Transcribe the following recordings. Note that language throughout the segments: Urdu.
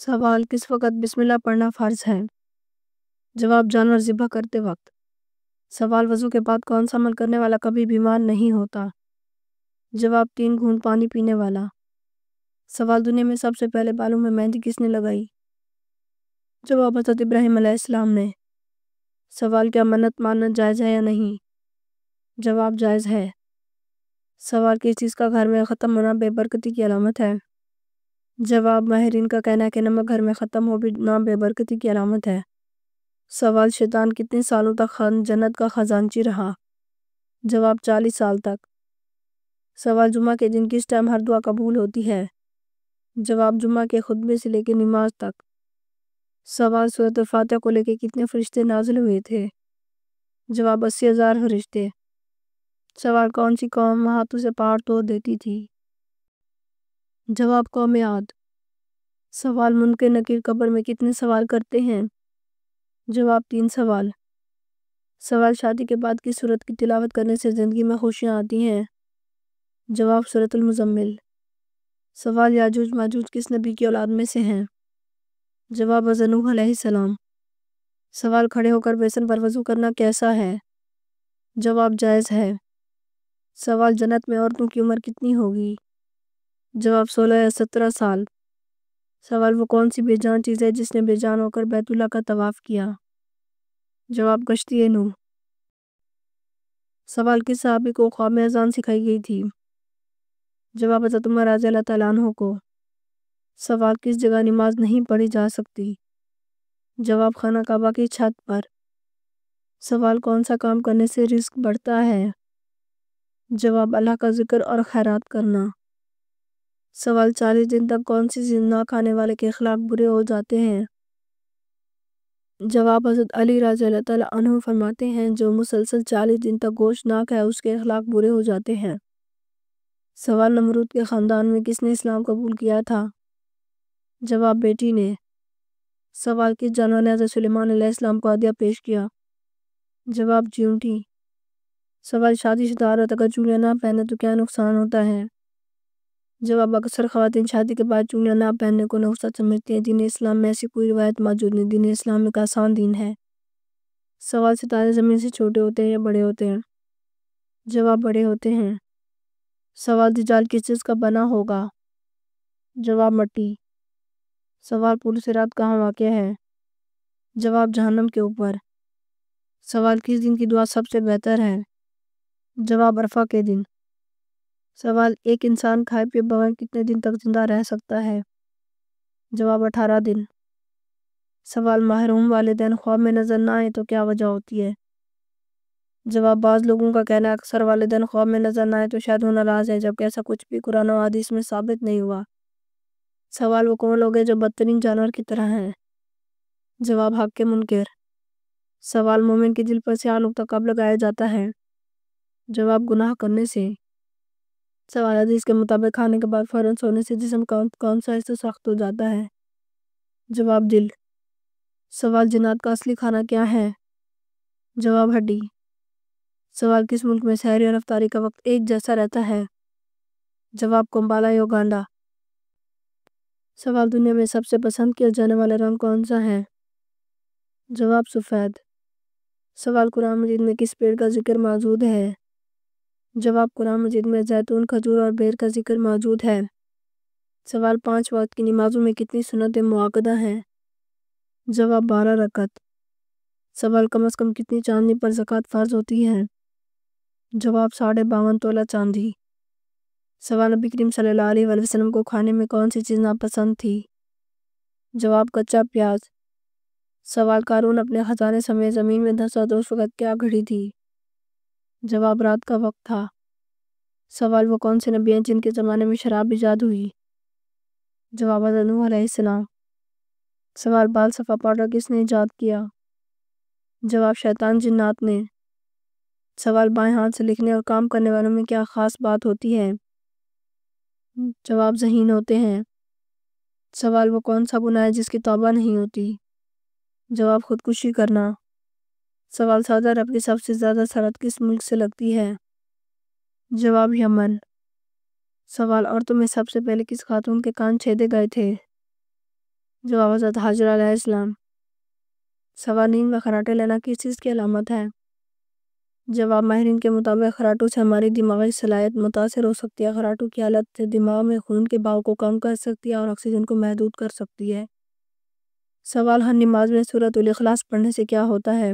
سوال: کس وقت بسم اللہ پڑھنا فرض ہے؟ جواب: جانور ذبح کرتے وقت۔ سوال: وضو کے بعد کون سا عمل کرنے والا کبھی بیمار نہیں ہوتا؟ جواب: 3 گھونٹ پانی پینے والا۔ سوال: دنیا میں سب سے پہلے بالوں میں مہندی کس نے لگائی؟ جواب: حضرت ابراہیم علیہ السلام نے۔ سوال: کیا منت ماننا جائز ہے یا نہیں؟ جواب: جائز ہے۔ سوال: کس چیز کا گھر میں ختم ہونا بے برکتی کی علامت ہے؟ جواب: ماہرین کا کہنا ہے کہ نمک گھر میں ختم ہو بھی نہ بے برکتی کی علامت ہے۔ سوال: شیطان کتنے سالوں تک جنت کا خزانچی رہا؟ جواب: 40 سال تک۔ سوال: جمعہ کے دن کس ٹائم ہر دعا قبول ہوتی ہے؟ جواب: جمعہ کے خطبے سے لے کے نماز تک۔ سوال: سورۃ الفاتحہ کو لے کے کتنے فرشتے نازل ہوئے تھے؟ جواب: 80,000 فرشتے۔ سوال: کون سی قوم ہاتھوں سے پہاڑ توڑ دیتی تھی؟ جواب: قوم عاد۔ سوال: منکر نکیر قبر میں کتنے سوال کرتے ہیں؟ جواب: 3 سوال۔ سوال: شادی کے بعد کس سورت کی تلاوت کرنے سے زندگی میں خوشیاں آتی ہیں؟ جواب: سورۃ المزمل۔ سوال: یاجوج ماجوج کس نبی کی اولاد میں سے ہیں؟ جواب: حضرت نوح علیہ السلام۔ سوال: کھڑے ہو کر بیسن پر وضو کرنا کیسا ہے؟ جواب: جائز ہے۔ سوال: جنت میں عورتوں کی عمر کتنی ہوگی؟ جواب: 16 یا 17 سال۔ سوال: وہ کون سی بے جان چیز ہے جس نے بے جان ہو کر بیت اللہ کا طواف کیا؟ جواب: کشتی نوح۔ سوال: کس صحابی کو خواب میں اذان سکھائی گئی تھی؟ جواب: حضرت عمر رضی اللہ تعالیٰ عنہ کو۔ سوال: کس جگہ نماز نہیں پڑھی جا سکتی؟ جواب: خانہ کعبہ کی چھت پر۔ سوال: کون سا کام کرنے سے رزق بڑھتا ہے؟ جواب: اللہ کا ذکر اور خیرات کرنا۔ سوال: 40 دن تک کون سی چیز نہ کھانے والے کے اخلاق برے ہو جاتے ہیں؟ جواب: حضرت علی رضی اللہ تعالیٰ عنہ فرماتے ہیں جو مسلسل 40 دن تک گوشت نہ کھائے اس کے اخلاق برے ہو جاتے ہیں۔ سوال: نمرود کے خاندان میں کس نے اسلام قبول کیا تھا؟ جواب: بیٹی نے۔ سوال: کس جانور نے حضرت سلیمان علیہ السلام کو ہدیہ پیش کیا؟ جواب: چیونٹی۔ سوال: شادی شدہ عورت اگر چوڑیاں نہ پہنے تو کیا نقصان ہوتا ہے؟ جواب: اکثر خواتین شادی کے بعد چوڑیاں نہ پہننے کو نحوست سمجھتی ہیں۔ دین اسلام میں ایسی کوئی روایت موجود نہیں۔ دین اسلام ایک آسان دین ہے۔ سوال: ستارے زمین سے چھوٹے ہوتے ہیں یا بڑے ہوتے ہیں؟ جواب: بڑے ہوتے ہیں۔ سوال: دجال کس چیز کا بنا ہوگا؟ جواب: مٹی۔ سوال: پل صراط کہاں واقع ہے؟ جواب: جہنم کے اوپر۔ سوال: کس دن کی دعا سب سے بہتر ہے؟ جواب: عرفہ کے دن۔ سوال: ایک انسان کھائے پیے بغیر کتنے دن تک زندہ رہ سکتا ہے؟ جواب: 18 دن۔ سوال: محروم والدین خواب میں نظر نہ آئے تو کیا وجہ ہوتی ہے؟ جواب: بعض لوگوں کا کہنا ہے اکثر والدین خواب میں نظر نہ آئے تو شاید وہ ناراض ہے جبکہ ایسا کچھ بھی قرآن و حدیث میں ثابت نہیں ہوا۔ سوال: وہ کون لوگ ہیں جو بدترین جانور کی طرح ہیں؟ جواب: حق کے منکر۔ سوال: مومن کے دل پر سیاہ نقطہ کب لگایا جاتا ہے؟ جواب: گناہ کرنے سے۔ سوال: حدیث کے مطابق کھانے کے بعد فوراً سونے سے جسم کا کون سا حصہ سخت ہو جاتا ہے؟ جواب: دل۔ سوال: جنات کا اصلی کھانا کیا ہے؟ جواب: ہڈی۔ سوال: کس ملک میں سحری اور افطاری کا وقت ایک جیسا رہتا ہے؟ جواب: کمبالا یوگانڈا۔ سوال: دنیا میں سب سے پسند کیا جانے والا رنگ کون سا ہے؟ جواب: سفید۔ سوال: قرآن مجید میں کس پیڑ کا ذکر موجود ہے؟ جواب: قرآن مجید میں زیتون، کھجور اور بیر کا ذکر موجود ہے۔ سوال: 5 وقت کی نمازوں میں کتنی سنتیں مؤکدہ ہیں؟ جواب: 12 رکعت۔ سوال: کم از کم کتنی چاندنی پر زکوٰۃ فرض ہوتی ہے؟ جواب: 52.5 تولہ چاندی۔ سوال: نبی کریم صلی اللہ علیہ وآلہ وسلم کو کھانے میں کون سی چیز ناپسند تھی؟ جواب: کچا پیاز۔ سوال: قارون اپنے خزانے سمیت زمین میں دھنسا تو اس وقت کیا گھڑی تھی؟ جواب: رات کا وقت تھا۔ سوال: وہ کون سے نبی ہیں جن کے زمانے میں شراب ایجاد ہوئی؟ جواب: حضرت نوح علیہ السلام۔ سوال: بال صفا پاؤڈر کس نے ایجاد کیا؟ جواب: شیطان جنات نے۔ سوال: بائیں ہاتھ سے لکھنے اور کام کرنے والوں میں کیا خاص بات ہوتی ہے؟ جواب: ذہین ہوتے ہیں۔ سوال: وہ کون سا گناہ ہے جس کی توبہ نہیں ہوتی؟ جواب: خودکشی کرنا۔ سوال: سعودی عرب کی سب سے زیادہ سرحد کس ملک سے لگتی ہے؟ جواب: یمن۔ سوال: عورتوں میں سب سے پہلے کس خاتون کے کان چھیدے گئے تھے؟ جواب حضرت حاجرہ علیہ السلام۔ سوال نیند میں خراٹے لینا کس چیز کی علامت ہے؟ جواب ماہرین کے مطابق خراٹوں سے ہماری دماغی صلاحیت متاثر ہو سکتی ہے۔ خراٹوں کی حالت سے دماغ میں خون کے بہاؤ کو کم کر سکتی ہے اور آکسیجن کو محدود کر سکتی ہے۔ سوال ہر نماز میں سورۃ الاخلاص پڑھنے سے کیا ہوتا ہے؟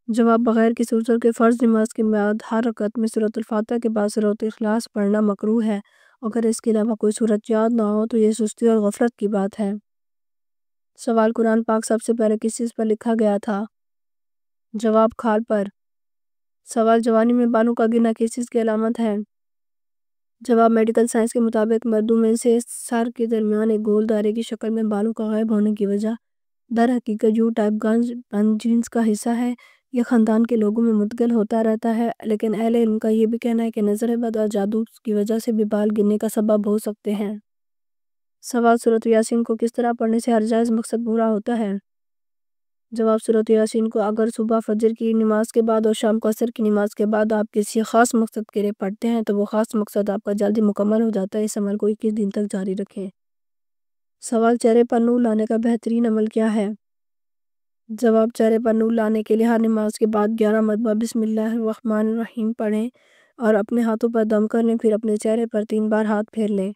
جواب بغیر کسی عذر کے فرض نماز کے بعد ہر رکعت میں سورۃ الفاتحہ کے بعد سورۃ الاخلاص پڑھنا مکروہ ہے۔ اگر اس کے علاوہ کوئی سورت یاد نہ ہو تو یہ سستی اور غفلت کی بات ہے۔ سوال قرآن پاک سب سے پہلے کس چیز پر لکھا گیا تھا؟ جواب کھال پر۔ سوال جوانی میں بالوں کا گرنا کس چیز کی علامت ہے؟ جواب میڈیکل سائنس کے مطابق مردوں میں سے سر کے درمیان ایک گول دائرے کی شکل میں بالوں کا غائب ہونے کی وجہ در حقیقت یو ٹائپ گن جینز کا حصہ ہے۔ یہ خاندان کے لوگوں میں منتقل ہوتا رہتا ہے، لیکن اہل علم کا یہ بھی کہنا ہے کہ نظر بد اور جادو کی وجہ سے بھی بال گرنے کا سبب ہو سکتے ہیں۔ سوال سورۃ یاسین کو کس طرح پڑھنے سے ہر جائز مقصد پورا ہوتا ہے؟ جواب سورۃ یاسین کو اگر صبح فجر کی نماز کے بعد اور شام کو عصر کی نماز کے بعد آپ کسی خاص مقصد کے لیے پڑھتے ہیں تو وہ خاص مقصد آپ کا جلدی مکمل ہو جاتا ہے۔ اس عمل کو 21 دن تک جاری رکھیں۔ سوال چہرے پر نور لانے کا بہترین عمل کیا ہے؟ جواب چہرے پر نور لانے کے لیے ہر نماز کے بعد 11 مرتبہ بسم اللہ الرحمن الرحیم پڑھیں اور اپنے ہاتھوں پر دم کر لیں، پھر اپنے چہرے پر 3 بار ہاتھ پھیر لیں۔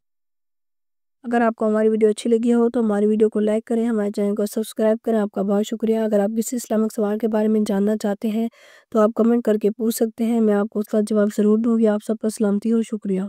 اگر آپ کو ہماری ویڈیو اچھی لگی ہو تو ہماری ویڈیو کو لائک کریں، ہمارے چینل کو سبسکرائب کریں۔ آپ کا بہت شکریہ۔ اگر آپ کسی اسلامک سوال کے بارے میں جاننا چاہتے ہیں تو آپ کمنٹ کر کے پوچھ سکتے ہیں، میں آپ کو اس کا جواب ضرور دوں گی۔ آپ سب پر سلامتی ہو، شکریہ۔